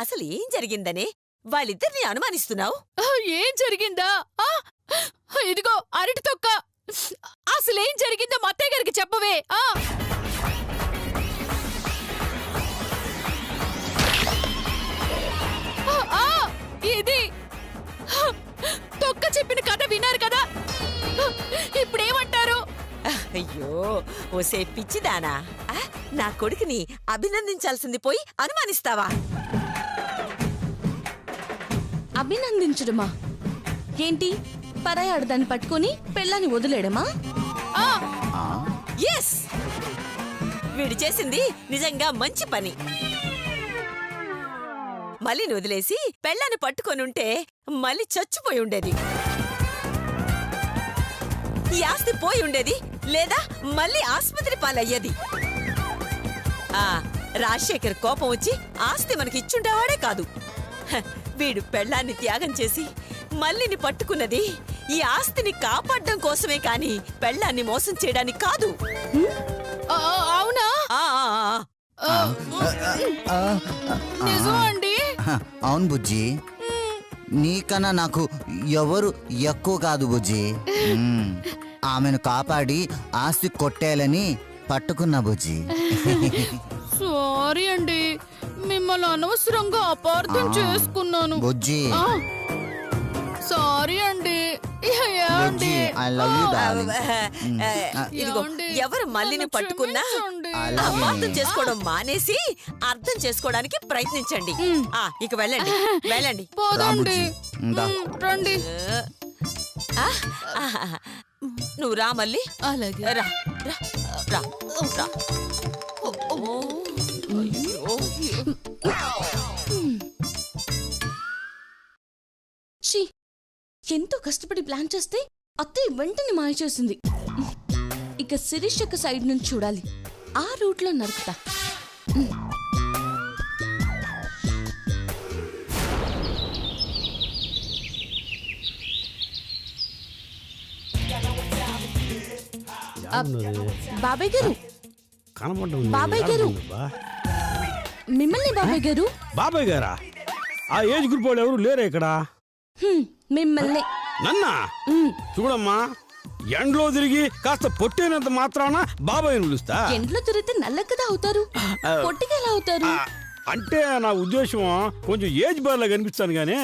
అసలు ఏం జరిగిందనే వాళ్ళిద్దరిని అనుమానిస్తున్నావు? ఏం జరిగిందా? ఇదిగో అరటి తొక్క. అసలేం జరిగిందో మా అత్తయ్య గారికి చెప్పవే. ఇది తొక్క చెప్పిన కథ విన్నారు కదా, ఇప్పుడేమంటారు? అయ్యో ఓసే పిచ్చిదానా, నా కొడుకుని అభినందించాల్సింది పోయి అనుమానిస్తావా? అభినందించడమా? ఏంటి పరాయాడదాన్ని పట్టుకుని పెళ్ళాన్ని వదిలేయడమా? ఎస్, వీడు చేసింది నిజంగా మంచి పని. మళ్ళీని వదిలేసి పెళ్ళాన్ని పట్టుకొనుంటే మళ్ళీ చచ్చిపోయి ఉండేది. ఈ ఆస్తి పోయి ఉండేది, లేదా మళ్ళీ ఆస్పత్రి పాలయ్యేది. రాజశేఖర్ కోపం వచ్చి ఆస్తి మనకిచ్చుండేవాడే కాదు. వీడు పెళ్ళాన్ని త్యాగం చేసి మళ్ళీని పట్టుకున్నది ఈ ఆస్తిని కాపాడడం కోసమే కాని పెళ్ళాన్ని మోసం చేయడానికి కాదు. అవునా? నిజమా అండి? అవును బుజ్జి, నీకన్నా నాకు ఎవరు ఎక్కువ కాదు బుజ్జి. ఆమెను కాపాడి ఆస్తి కొట్టేయాలని పట్టుకున్నా బుజ్జి. సారీ అండి, మిమ్మల్ని అనవసరంగా అపార్థం చేసుకున్నాను బుజ్జి. సారీ అండి. ఇదిగో ఎవరు మళ్ళీని పట్టుకున్నా అపార్థం చేసుకోవడం మానేసి అర్థం చేసుకోవడానికి ప్రయత్నించండి. ఇక వెళ్ళండి వెళ్ళండి. పోదండి, రండి. నువ్వు రా మళ్ళీ. అలాగే రా రా రా రా. ఎంతో కష్టపడి ప్లాన్ చేస్తే అత్తయ్య వెంటనే మాయ చేసింది. ఇక శిరీషక్క సైడ్ నుంచి చూడాలి, ఆ రూట్లో నరుకుతా. బాబాయ్ గారు, బాబాయ్ గారు, మిమ్మల్ని బాబాయ్ గారు. బాబాయ్ గారా? ఆ ఏజ్ గ్రూప్ వాళ్ళు ఎవరు లేరా ఇక్కడ? మిమ్మల్ని. నన్నా? చూడమ్మా, ఎండ్లో తిరిగి కాస్త పొట్టేనంత మాత్రాన బాబాయ్ పిలుస్తా? ఎండ్లో తిరిగితే నల్ల కదా అవుతారు, పొట్టిగా ఎలా అవుతారు? అంటే నా ఉద్దేశం కొంచెం ఏజ్ బార్లా కనిపిస్తాను గానీ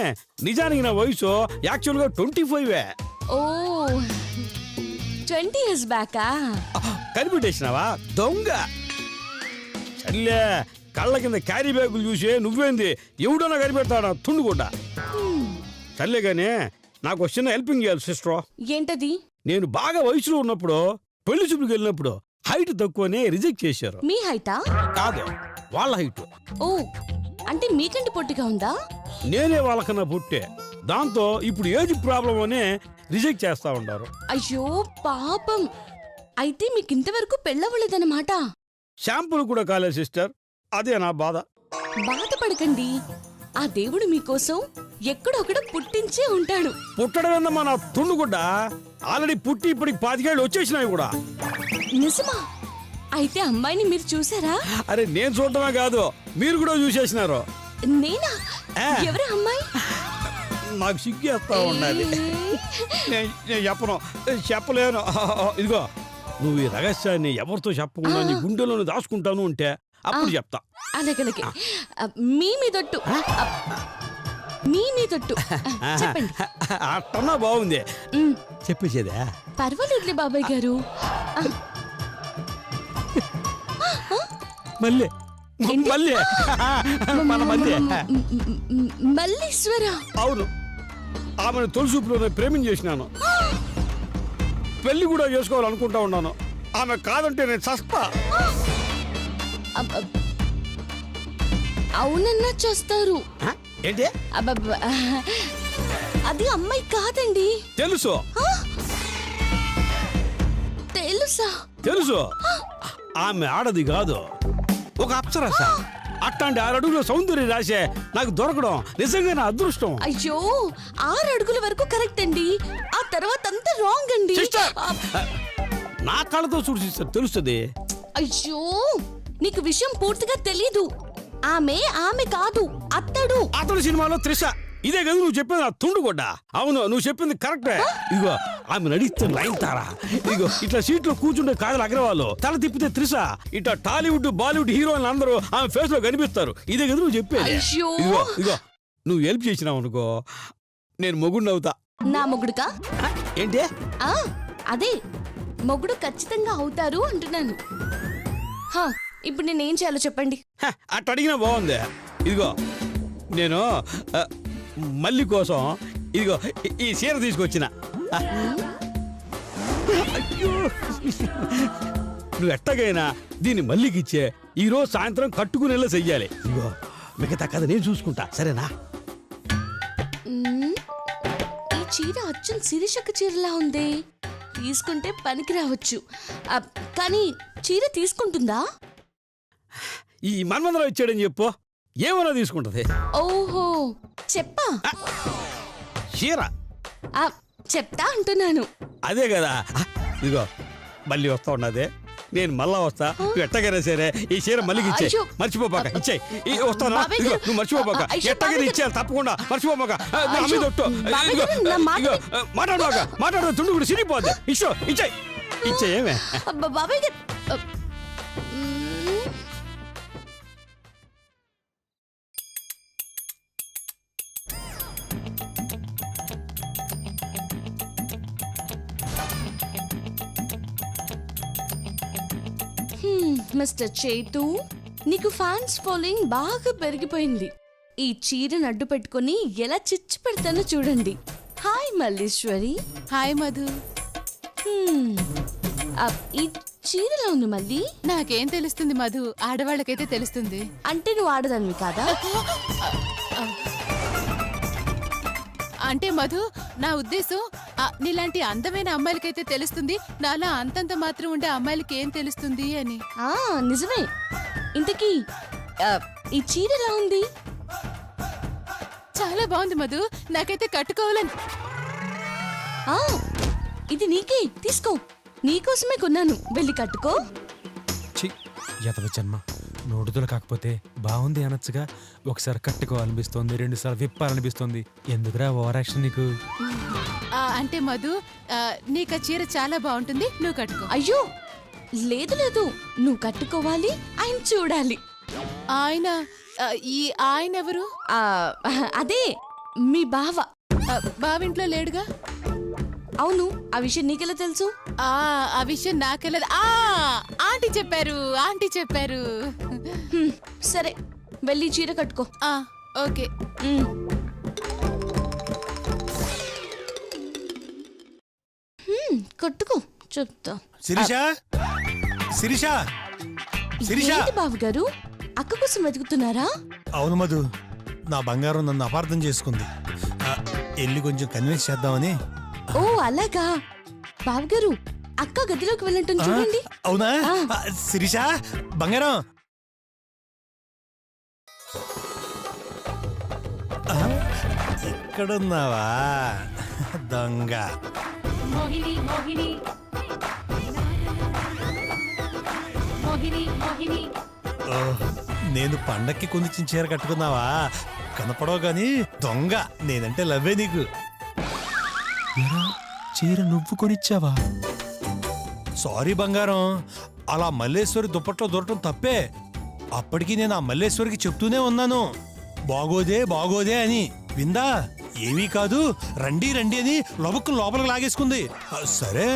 నిజానికి నా వయసు యాక్చువల్ గా 25. ఓ 20 years బ్యాకా? కనిపెట్టేసినావా దొంగ? చల్లే, కళ్ళ కింద క్యారీ బ్యాగులు చూసి నువ్వేంది ఎవడన్నా కనిపెడతాడా తుండుకుంటా. చల్లే గానీ నాకు చిన్న హెల్పింగ్ చేయాలి సిస్టర్. ఏంటది? నేను బాగా వయసులో ఉన్నప్పుడు పెళ్లి చూపులకు వెళ్ళినప్పుడు హైట్ తక్కువనే రిజెక్ట్ చేశారు. మీ హైటా? కాదు, వాళ్ళ హైట్. ఓ, అంటే మీకంటే పొట్టిగా ఉందా? నేనే వాళ్ళకన్నా పుట్టే, దాంతో ఇప్పుడు ఏజ్ ప్రాబ్లం అనే రిజెక్ట్ చేస్తా ఉంటారు. అయ్యో పాపం, అయితే మీకు ఇంతవరకు పెళ్ళవలేదన్నమాట. షాంపులు కూడా కాలేదు సిస్టర్, అదే నా బాధ. బాధపడకండి, ఆ దేవుడు మీకోసం ఎక్కడొక్కడ పుట్టించే ఉంటాడు. పుట్టడం ఏందమ్మా నా తుండుగుడ్డ, ఆల్రెడీ పుట్టి ఇప్పటికి 5 ఏళ్ళు వచ్చేసినాయి కూడా. నిజమా? అయితే అమ్మాయిని మీరు చూసారా? అరే నేను చూడటమే కాదు, మీరు కూడా చూసేసినారు. నేనా? ఎవరా అమ్మాయి? నాకు సిగ్గేస్తా ఉండాలి, నేను చెప్పలేను. ఇదిగో, నువ్వు ఈ రహస్యాన్ని ఎవరితో చెప్పకుండా నీ గుండెలోనే దాచుకుంటాను అంటే అప్పుడు చెప్తా. అలాగే మీ మీదొట్టు, మీ మీదొట్టు చెప్పండి. అట్టన్నా బాగుంది, చెప్పేసేదా? పర్వాలేదులే బాబాయ్ గారు. మళ్ళీ మళ్ళీ మన మళ్ళీ మల్లీశ్వర. అవును, ఆమెను తొలిసూపులోనే ప్రేమించేసినాను, పెళ్లి కూడా చేసుకోవాలనుకుంటా ఉన్నాను. ఆమె కాదంటే నేను చస్తా. అవునన్నా చేస్తారు. ఏంటి? అది అమ్మాయి కాదండి. తెలుసు తెలుసా? తెలుసు, ఆమె ఆడది కాదు, ఒక అప్సరస. అట్లాంటి 6 అడుగుల సౌందర్య రాసే నాకు దొరకడం నిజంగా నా అదృష్టం. అయ్యో, 6 అడుగుల వరకు కరెక్ట్ అండి, ఆ తర్వాత అంతా రాంగ్ అండి. నా కళ్ళతో చూసి తెలుస్తుంది. అయ్యో, నీకు విషయం పూర్తిగా తెలీదు. ఆమె కాదు, అత్తడు. అతడు సినిమాలో త్రిష. ఇదే కదా నువ్వు చెప్పింది నా తుండుగొడ్డ. అవును, నువ్వు చెప్పింది కరెక్టే. ఇదిగో ఆమె నడిస్తే నయనతార, ఇదిగో ఇట్లా సీట్లో కూర్చుంటే కాజల్ అగ్రవాల్, తల తిప్పితే త్రిష. ఇట్లా టాలీవుడ్ బాలీవుడ్ హీరోయిన్లు అందరూ ఆమె ఫేస్ లో కనిపిస్తారు. ఇదే కదా నువ్వు చెప్పేది. ఇదిగో నువ్వు హెల్ప్ చేసినావు అనుకో, నేను మొగుడిని అవుతా. నా మొగుడుకా? ఏంటి? అదే మొగుడు ఖచ్చితంగా అవుతారు అంటున్నాను. ఇప్పుడు నేనేం చేయాలో చెప్పండి. అట్ట అడిగినా బాగుంది. ఇదిగో నేను మల్లి కోసం ఇదిగో ఈ చీర తీసుకొచ్చిన. నువ్వు ఎట్టగైనా దీన్ని మల్లికి ఇచ్చే ఈరోజు సాయంత్రం కట్టుకునేలా చెయ్యాలి. ఇదిగో మిగతా కథ నేను చూసుకుంటా, సరేనా? ఈ చీర అచ్చం శిరీషక్క చీరలా ఉంది. తీసుకుంటే పనికి రావచ్చు, కానీ చీర తీసుకుంటుందా? ఈ మన్మందరం ఇచ్చాడని చెప్పు, ఏమన్నా తీసుకుంటది. ఓహో, చెప్పా? చీర చెప్తా అంటున్నాను. అదే కదా. ఇదిగో మళ్ళీ వస్తా ఉన్నదే, నేను మళ్ళా వస్తా. నువ్వు ఎట్టగైనా సరే ఈ చీర మళ్ళీకి ఇచ్చే, మర్చిపోపాక. ఇచ్చేయి, వస్తానా? ఇదిగో నువ్వు మర్చిపోపాక, ఎట్టగైనా ఇచ్చేయాలి తప్పకుండా, మర్చిపోపాక. మాట్లాడబాక, తుండు కూడా సిరిగిపోద్ది. ఇచ్చేయి, ఏమే బాబాయ్ గారు. మిస్టర్ చేతు, నీకు ఫ్యాన్స్ ఫాలోయింగ్ బాగా పెరిగిపోయింది. ఈ చీరను అడ్డు పెట్టుకుని ఎలా చిచ్చు పెడతానో చూడండి. హాయ్ మల్లీశ్వరి. హాయ్ మధు. ఈ చీరలో ఉంది మళ్ళీ. నాకేం తెలుస్తుంది మధు, ఆడవాళ్ళకైతే తెలుస్తుంది. అంటే నువ్వు ఆడదానివి కాదా? అంటే మధు, నా ఉద్దేశం నీలాంటి అందమైన అమ్మాయిలకైతే తెలుస్తుంది, నాలా అంతంత మాత్రం ఉండే అమ్మాయిలకి ఏం తెలుస్తుంది అని. నిజమే. ఇంతకీ ఈ చీర ఎలా ఉంది? చాలా బాగుంది మధు, నాకైతే కట్టుకోవాలని. ఇది నీకే, తీసుకో. నీకోసమే కొన్నాను, వెళ్ళి కట్టుకో. జన్మ నోడుదల కాకపోతే బాగుంది అనొచ్చుగా. ఒకసారి కట్టుకోవాలనిపిస్తోంది, 2 సార్లు విప్పాలనిపిస్తోంది. ఎందుకురా ఓవర్ యాక్షన్ నీకు? అంటే మధు, నీకు ఆ చీర చాలా బాగుంటుంది, నువ్వు కట్టుకో. అయ్యో లేదు, నువ్వు కట్టుకోవాలి, ఆయన చూడాలి. ఆయన? ఈ ఆయన ఎవరు? అదే మీ బావ. బావింట్లో లేడుగా. అవును, ఆ విషయం నీకెలా తెలుసు? ఆ విషయం నాకెళ్ళదు. ఆంటీ చెప్పారు. సరే, వెళ్ళి చీర కట్టుకో. ఓకే. కట్టుకో, చెప్తా. శిరీష బాబు గారు, అక్క కోసం వెతుకుతున్నారా? అవును మధు, నా బంగారం నన్ను అపార్థం చేసుకుంది. వెళ్ళి కొంచెం కన్విన్స్ చేద్దామని. ఓ అలాగా. బావగారు, అక్క గదిలోకి వెళ్ళంటుంది చూడండి. అవునా? శిరీష బంగారం, ఇక్కడున్నావా దొంగ? నేను పండక్కి కొంచెం చీర కట్టుకున్నావా? కనపడవు గాని దొంగ, నేనంటే లవ్వే నీకు. చీర నువ్వు కొనిచ్చావా? సారీ బంగారం, అలా మల్లేశ్వరి దుప్పట్లో దొరకటం తప్పే. అప్పటికి నేను ఆ మల్లేశ్వరికి చెప్తూనే ఉన్నాను, బాగోదే అని. విందా? ఏమీ కాదు, రండి అని లొబక్కు లోపలికి లాగేసుకుంది. సరే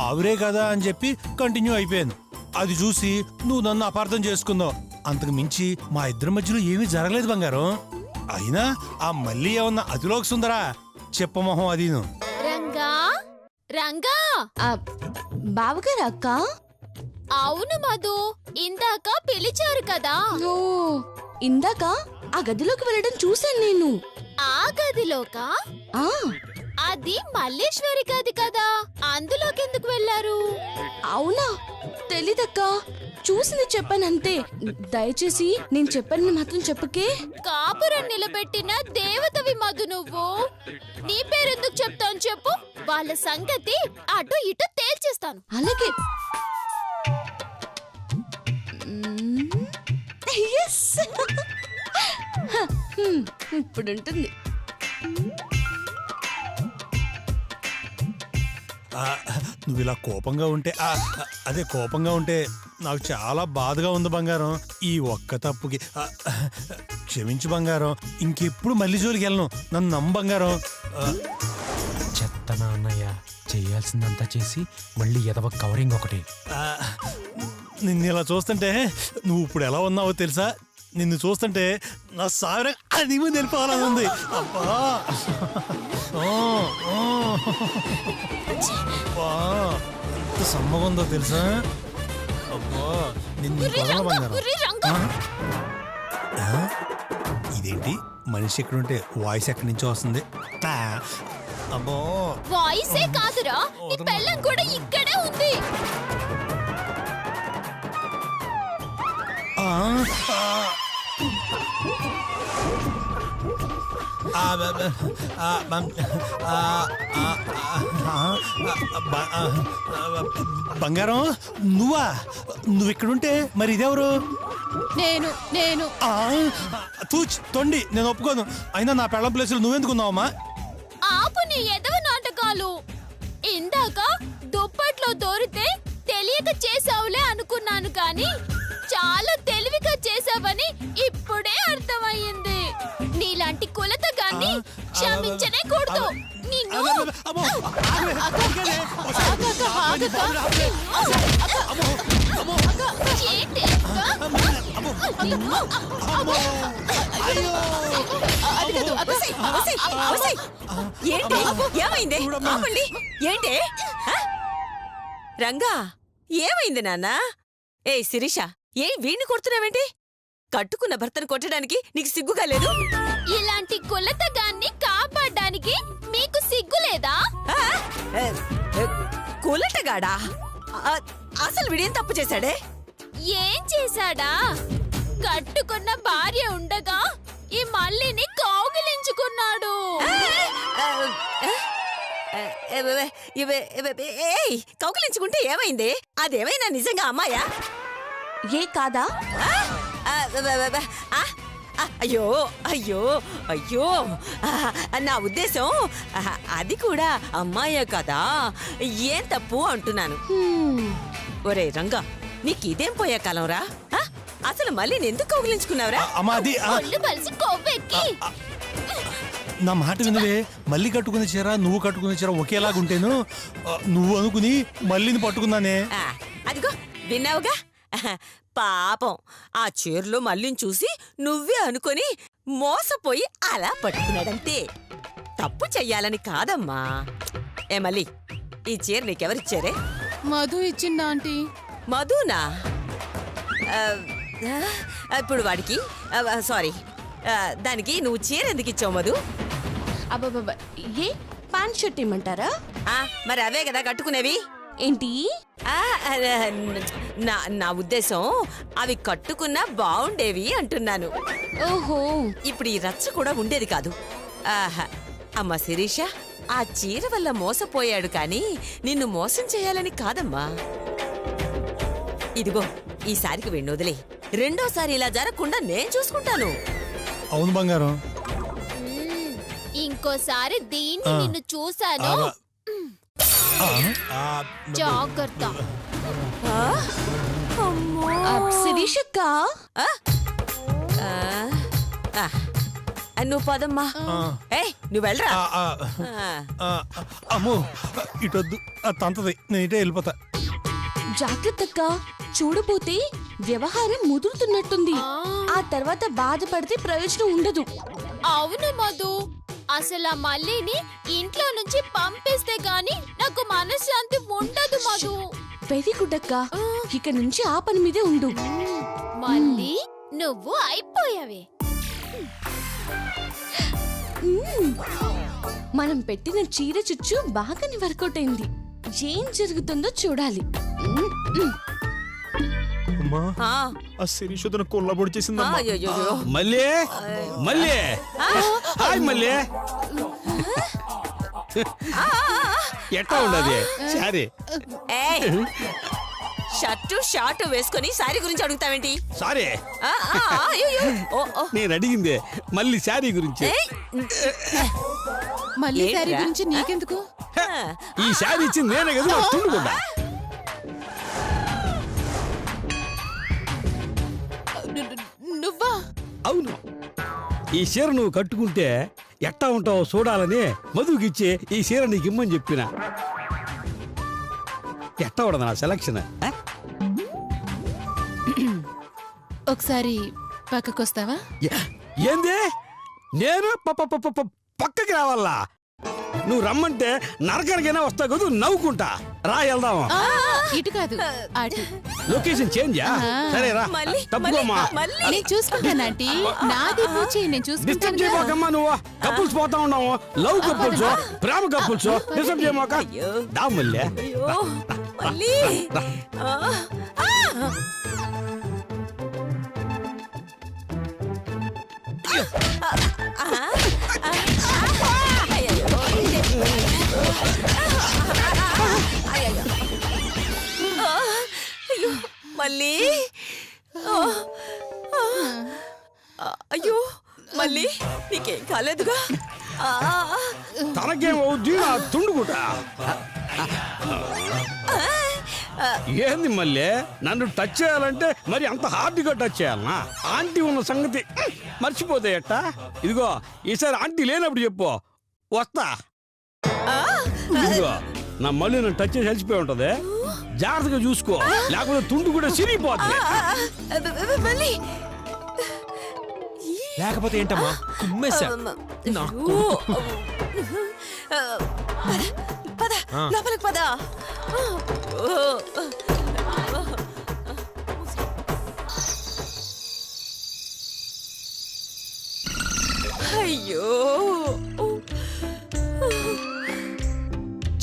ఆవిరే కదా అని చెప్పి కంటిన్యూ అయిపోయాను. అది చూసి నువ్వు నన్ను అపార్థం చేసుకున్నావు. అంతకు మించి మా ఇద్దరి మధ్యలో ఏమీ జరగలేదు బంగారం. అయినా ఆ మళ్ళీ ఏమన్నా అతిలోకి సుందరా చెప్పమోహం అదీను. రంగా బావగారు అక్క? అవును మధు, ఇందాక పిలిచారు కదా. ఓ, ఇందాక ఆ గదిలోకి వెళ్ళడం చూశాను నేను. ఆ గదిలోకా? అది మల్లేశ్వరి గది కదా, అందులోకి ఎందుకు వెళ్ళారు? అవునా, తెలీదక్క, చూసింది చెప్పానంతే. దయచేసి నేను చెప్పానని మాత్రం చెప్పకే. కాపురం నిలబెట్టిన దేవతవి మధు నువ్వు. నీ పేరెందుకు చెప్తాను చెప్పు, వాళ్ళ సంగతి అటు ఇటు తేల్చేస్తాను. అలాగే. ఇప్పుడుంటుంది. నువ్వు ఇలా కోపంగా ఉంటే అదే కోపంగా ఉంటే నాకు చాలా బాధగా ఉంది బంగారం. ఈ ఒక్క తప్పుకి క్షమించు బంగారం. ఇంకెప్పుడు మళ్ళీ జోలికి వెళ్ళను, నన్ను నమ్ము బంగారం. చెత్తనా అన్నయ్య, చేయాల్సిందంతా చేసి మళ్ళీ ఎదవ కవరింగ్ ఒకటి. నిన్ను ఇలా చూస్తుంటే నువ్వు ఇప్పుడు ఎలా ఉన్నావో తెలుసా? నిన్ను చూస్తుంటే నా సాగరం అది వెళ్ళిపోవాలని ఉంది. అబ్బా ఎంత సమ్మగా ఉందో తెలుసా? అబ్బా నిన్ను బంగారం. ఇదేంటి మనిషి ఎక్కడుంటే వాయిస్ ఎక్కడి నుంచో వస్తుంది? అబ్బో వాయిసే కాదురా, నీ పెళ్ళం కూడా ఇక్కడే ఉంది. బంగారం నువ్వా? నువ్వు ఇక్కడుంటే మరి ఇదెవరు? నేను తూచ్ తొండి, నేను ఒప్పుకోను. అయినా నా పెళ్ళం ప్లేసులు నువ్వెందుకున్నావమ్మా? ఆపు నీ ఎదవ నాటకాలు. ఇందాక దుప్పట్లో దోరితే తెలియక చేసావులే అనుకున్నాను, కానీ చాలా తెలివిగా చేసావని ఇప్పుడే అర్థమయ్యింది. నీలాంటి కులతగాన్ని క్షమించనే కూడదు. నిన్ను ఏంటి? ఏమైంది? ఆపండి. ఏంటి? రంగా, ఏమైంది నాన్న? ఏ శిరీష, వీణ్ణి కొడుతున్నావేంటి? కట్టుకున్న భర్తను కొట్టడానికి నీకు సిగ్గుగా లేదు? ఇలాంటి కులతగాన్ని కాపాడడానికి మీకు సిగ్గులేదా? కులటగాడా? అసలు వీడేం తప్పు చేశాడే? ఏం చేశాడా? కట్టుకున్న భార్య ఉండగా ఈ మల్లిని కౌగిలించుకున్నాడు. కౌగిలించుకుంటే ఏమైంది? అదేమైనా నిజంగా అమ్మాయా? ఏ కాదా? అయ్యో అయ్యో అయ్యో, నా ఉద్దేశం అది కూడా అమ్మాయే కదా, ఏం తప్పు అంటున్నాను. ఒరే రంగా, నీకు ఇదేం పోయే కాలంరా? అసలు మళ్ళీ ఎందుకు కౌగిలించుకున్నావురా? నా మాట వినవే. మళ్ళీ కట్టుకునే చీర నువ్వు కట్టుకునే చీర ఒకేలాగుంటేను నువ్వు అనుకుని మళ్ళీని పట్టుకున్నానే. అదిగో విన్నావుగా, పాపం ఆ చీరలో మళ్ళీని చూసి నువ్వే అనుకొని మోసపోయి అలా పట్టుకున్నాడంతే. తప్పు చెయ్యాలని కాదమ్మా. ఏ మళ్ళీ, ఈ చీర నీకెవరిచ్చారే? మధు ఇచ్చిందా ఆంటీ? మధునా? ఇప్పుడు వాడికి సారీ, దానికి నువ్వు చీర ఎందుకు ఇచ్చావు మధు? అబ్బాబా, ఏ ప్యాంట్ షర్ట్ ఇమ్మంటారా? మరి అవే కదా కట్టుకునేవి. ఏంటి? నా ఉద్దేశం అవి కట్టుకున్నా బాగుండేవి అంటున్నాను. ఓహో, ఇప్పుడు ఈ రచ్చ కూడా ఉండేది కాదు. అమ్మా శిరీష, ఆ చీర వల్ల మోసపోయాడు కానీ నిన్ను మోసం చేయాలని కాదమ్మా. ఇదిగో, ఈసారికి వెండి వదిలే. రెండోసారి ఇలా జరగకుండా నేను చూసుకుంటాను. అవును బంగారం. ఇంకోసారి దీన్ని నిన్ను చూశాను, జాగ్రత్త. శిరీషక్క, నువ్వు పదమ్మా. నువ్వు వెళ్ళరా. అమ్మో ఇటొద్దు, తంతది, నేను ఇటే వెళ్ళిపోతా. జాగ్రత్తక్క, చూడబోతే వ్యవహారం ముదురుతున్నట్టుంది. ఆ తర్వాత బాధపడితే ప్రయోజనం ఉండదు. అవును మధు, అసలు ఆ మల్లిని ఇంట్లో నుంచి పంపిస్తే గాని నాకు మనశ్శాంతి ఉండదు మధు. వెరీ గుడ్ అక్క, ఇక నుంచి ఆ పని మీదే ఉండు. మళ్ళీ నువ్వు అయిపోయావే. మనం పెట్టిన చీర చుచ్చు బాగానే వర్కౌట్ అయింది. ఏం జరుగుతుందో చూడాలి. ఆ శిరీష్ వదిన కొల్లబొడి చేసిందమ్మా. మళ్ళీ మళ్ళీ హాయ్ మళ్ళీ ఎట్లా ఉండదు సారీ? షర్టు షార్ట్ వేసుకొని శారీ గురించి అడుగుతావేంటి? సారీ, అయ్యో. నేను అడిగిందే మళ్ళీ శారీ గురించి. మళ్ళీ ఏంట్రా? శారీ గురించి నీకెందుకు? ఈ శారీ ఇచ్చింది నేనే కదా, తుండుకుంటా. నువ్వా? అవును, ఈ చీర నువ్వు కట్టుకుంటే ఎట్టా ఉంటావో చూడాలని మధుకిచ్చి ఈ చీర నీకు ఇమ్మని చెప్పిన. ఎట్టా ఉండదు నా సెలక్షన్? ఒకసారి పక్కకొస్తావా? ఏంది నేను పక్కకి రావాలా? నువ్వు రమ్మంటే నరకరికైనా వస్తా కదా, నవ్వుకుంటా. రా వెళ్దాము. ఇటు కాదు, అటు. లొకేషన్ చేంజా? సరే రా, తప్పుకోమ్మా. నేను చూసుకుంటాను ఆంటీ. నాది నువ్వు చేయి, నేను డిస్టర్బ్ చూసుకుంటాను. చేయమాకమ్మా. నువ్వు కపుల్స్ పోతా ఉన్నావు, లవ్ కపుల్స్, ప్రేమ కపుల్స్. డిస్టర్బ్ చేయమాక. దా మళ్ళీ. అయ్యో మళ్ళీ మళ్ళీ అయ్యో మళ్ళీ నీకేం కాలేదుగా? తనకేమవుద్ది నా తుండుకుంటా. ఏంది మళ్ళీ నన్ను టచ్ చేయాలంటే మరి అంత హార్డ్గా టచ్ చేయాలనా? ఆంటీ ఉన్న సంగతి మర్చిపోతే ఎట్టా? ఇదిగో ఈసారి ఆంటీ లేనప్పుడు చెప్పు, వస్తా. ఇదిగో నా మళ్ళీ నన్ను టచ్ చేసి కలిసిపోయి ఉంటది, జాగ్రత్తగా చూసుకో, లేకపోతే తుండు కూడా సిరిగిపోతుంది. లేకపోతే ఏంటమ్మా కుమ్మేశా. పద లోపలికి పద. అయ్యో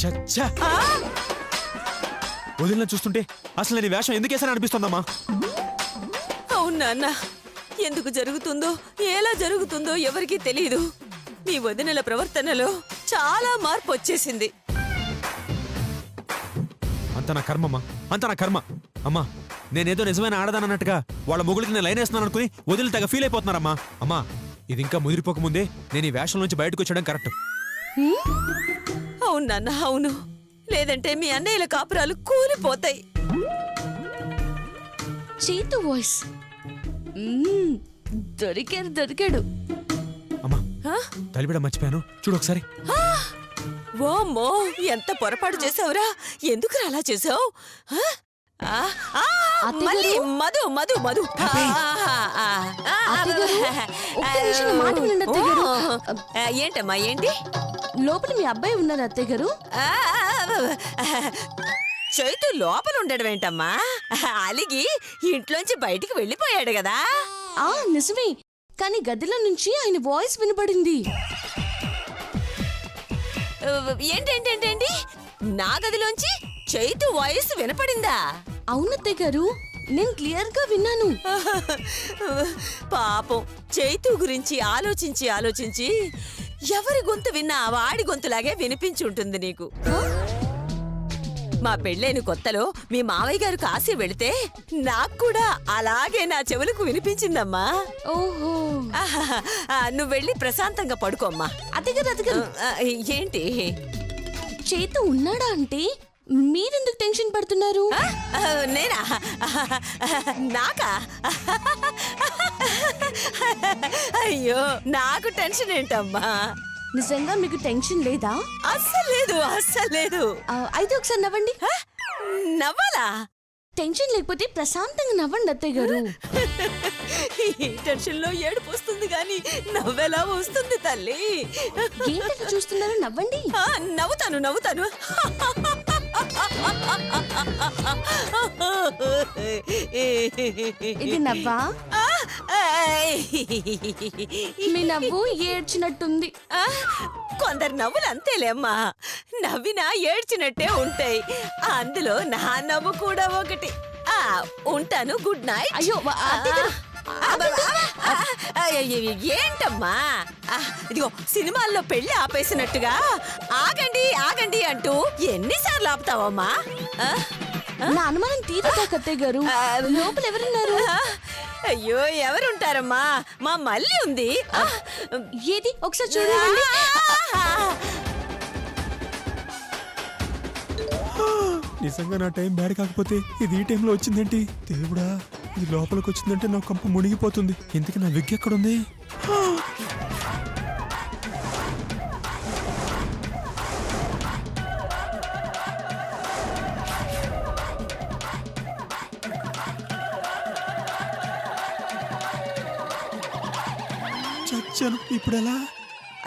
చచ్చా, వదిలిన చూస్తుంటే అసలు నేను ఈ వేషం ఎందుకు వేసాను అనిపిస్తుందమ్మా. అవును నాన్న, ఎందుకు జరుగుతుందో ఎలా జరుగుతుందో ఎవరికీ తెలియదు. మీ వదినల ప్రవర్తనలో చాలా మార్పు వచ్చేసింది. అంత నా కర్మమ్మా, అంత నా కర్మ. అమ్మా, నేనేదో నిజమైన ఆడదానన్నట్టుగా వాళ్ళ మొగుడికి నేను లైన్ వేస్తున్నాను అనుకుని వదిలి తెగ ఫీల్ అయిపోతున్నారమ్మా. అమ్మా, ఇది ఇంకా ముదిరిపోకముందే నేను ఈ వేషం నుంచి బయటకు వచ్చేయడం కరెక్ట్. అవును నాన్న, అవును. లేదంటే మీ అన్నయ్యల కాపురాలు కూలిపోతాయి. చైతు వాయిస్. దొరికాడు. అమ్మా, తలిబిడ మర్చిపోయాను, చూడు ఒకసారి. ఓమ్మో, ఎంత పొరపాటు చేసావురా? ఎందుకు అలా చేసావు? మళ్ళీ మధు మధు మధు ఏంటమ్మా, ఏంటి? లోపల మీ అబ్బాయి ఉన్నారు అత్తయ్య గారు. చైతు లోపల ఉండడం ఏంటమ్మా? అలిగి ఇంట్లోంచి బయటికి వెళ్ళిపోయాడు కదా. నిజమే, కానీ గదిలో నుంచి ఆయన వాయిస్ వినపడింది. ఏంటేంటేంటేంటి? నా గదిలోంచి చైతు వాయిస్ వినపడిందా? అవునత్తయ్య గారు, నేను క్లియర్ గా విన్నాను. పాపం, చైతు గురించి ఆలోచించి ఆలోచించి ఎవరి గొంతు విన్నా వాడి గొంతులాగే వినిపించి ఉంటుంది నీకు. మా పెళ్ళైన కొత్తలో మీ మావయ్య గారు కాశీ వెళితే నాకు కూడా అలాగే నా చెవులకు వినిపించిందమ్మా. ఓహో, నువ్వు వెళ్ళి ప్రశాంతంగా పడుకోమ్మా. అత్తగారు ఏంటి? చేతు ఉన్నాడా అంటే మీరెందుకు టెన్షన్ పడుతున్నారు? నేనా? నాకా? అయ్యో, నాకు టెన్షన్ ఏంటమ్మా? నిజంగా మీకు టెన్షన్ లేదా? అస్సలు లేదు. అయితే ఒకసారి నవ్వండి. నవ్వాలా? టెన్షన్ లేకపోతే ప్రశాంతంగా నవ్వండి అత్తయ్య గారు. ఈ టెన్షన్ లో ఏడుపు వస్తుంది గాని నవ్వెలా వస్తుంది తల్లి? ఏంటో చూస్తున్నారు, నవ్వండి. నవ్వుతాను. ఇది నవ్వా? మీ నవ్వు ఏడ్చినట్టుంది. కొందరు నవ్వులు అంతేలేమ్మా, నవ్వినా ఏడ్చినట్టే ఉంటాయి. అందులో నా నవ్వు కూడా ఒకటి. ఉంటాను, గుడ్ నైట్. అయ్యో ఏంటమ్మా? ఇదిగో సినిమాల్లో పెళ్లి ఆపేసినట్టుగా ఆగండి అంటూ ఎన్నిసార్లు ఆపుతావమ్మా? నా అనుమానం తీరదా అత్తయ్య గారు? లోపల ఎవరున్నారు? అయ్యో ఎవరుంటారమ్మా, మా మల్లి ఉంది. ఏది ఒకసారి చూడండి. నిజంగా నా టైం బ్యాడ్ కాకపోతే ఇది ఈ టైంలో వచ్చిందేంటి? దేవుడా, ఇది లోపలికి వచ్చిందంటే నా కంపు మునిగిపోతుంది. ఇంతకీ నా విగ్ ఎక్కడుంది? చచ్చాను, ఇప్పుడు ఎలా?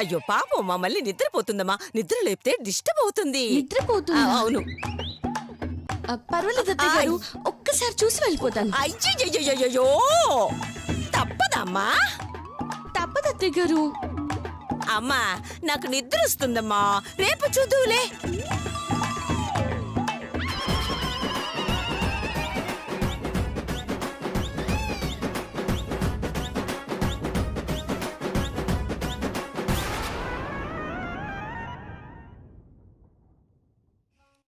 అయ్యో పాపం మా మల్లి నిద్రపోతుందమ్మా. నిద్ర లేపితే డిస్టర్బ్ అవుతుంది. నిద్రపోతుంది? అవును. పర్వాలేదు అత్తయ్య గారు, ఒక్కసారి చూసి వెళ్ళిపోతాను. అయ్యో తప్పదమ్మా. తప్పదు అత్తయ్య గారు. అమ్మా నాకు నిద్ర వస్తుందమ్మా, రేపు చూద్దులే.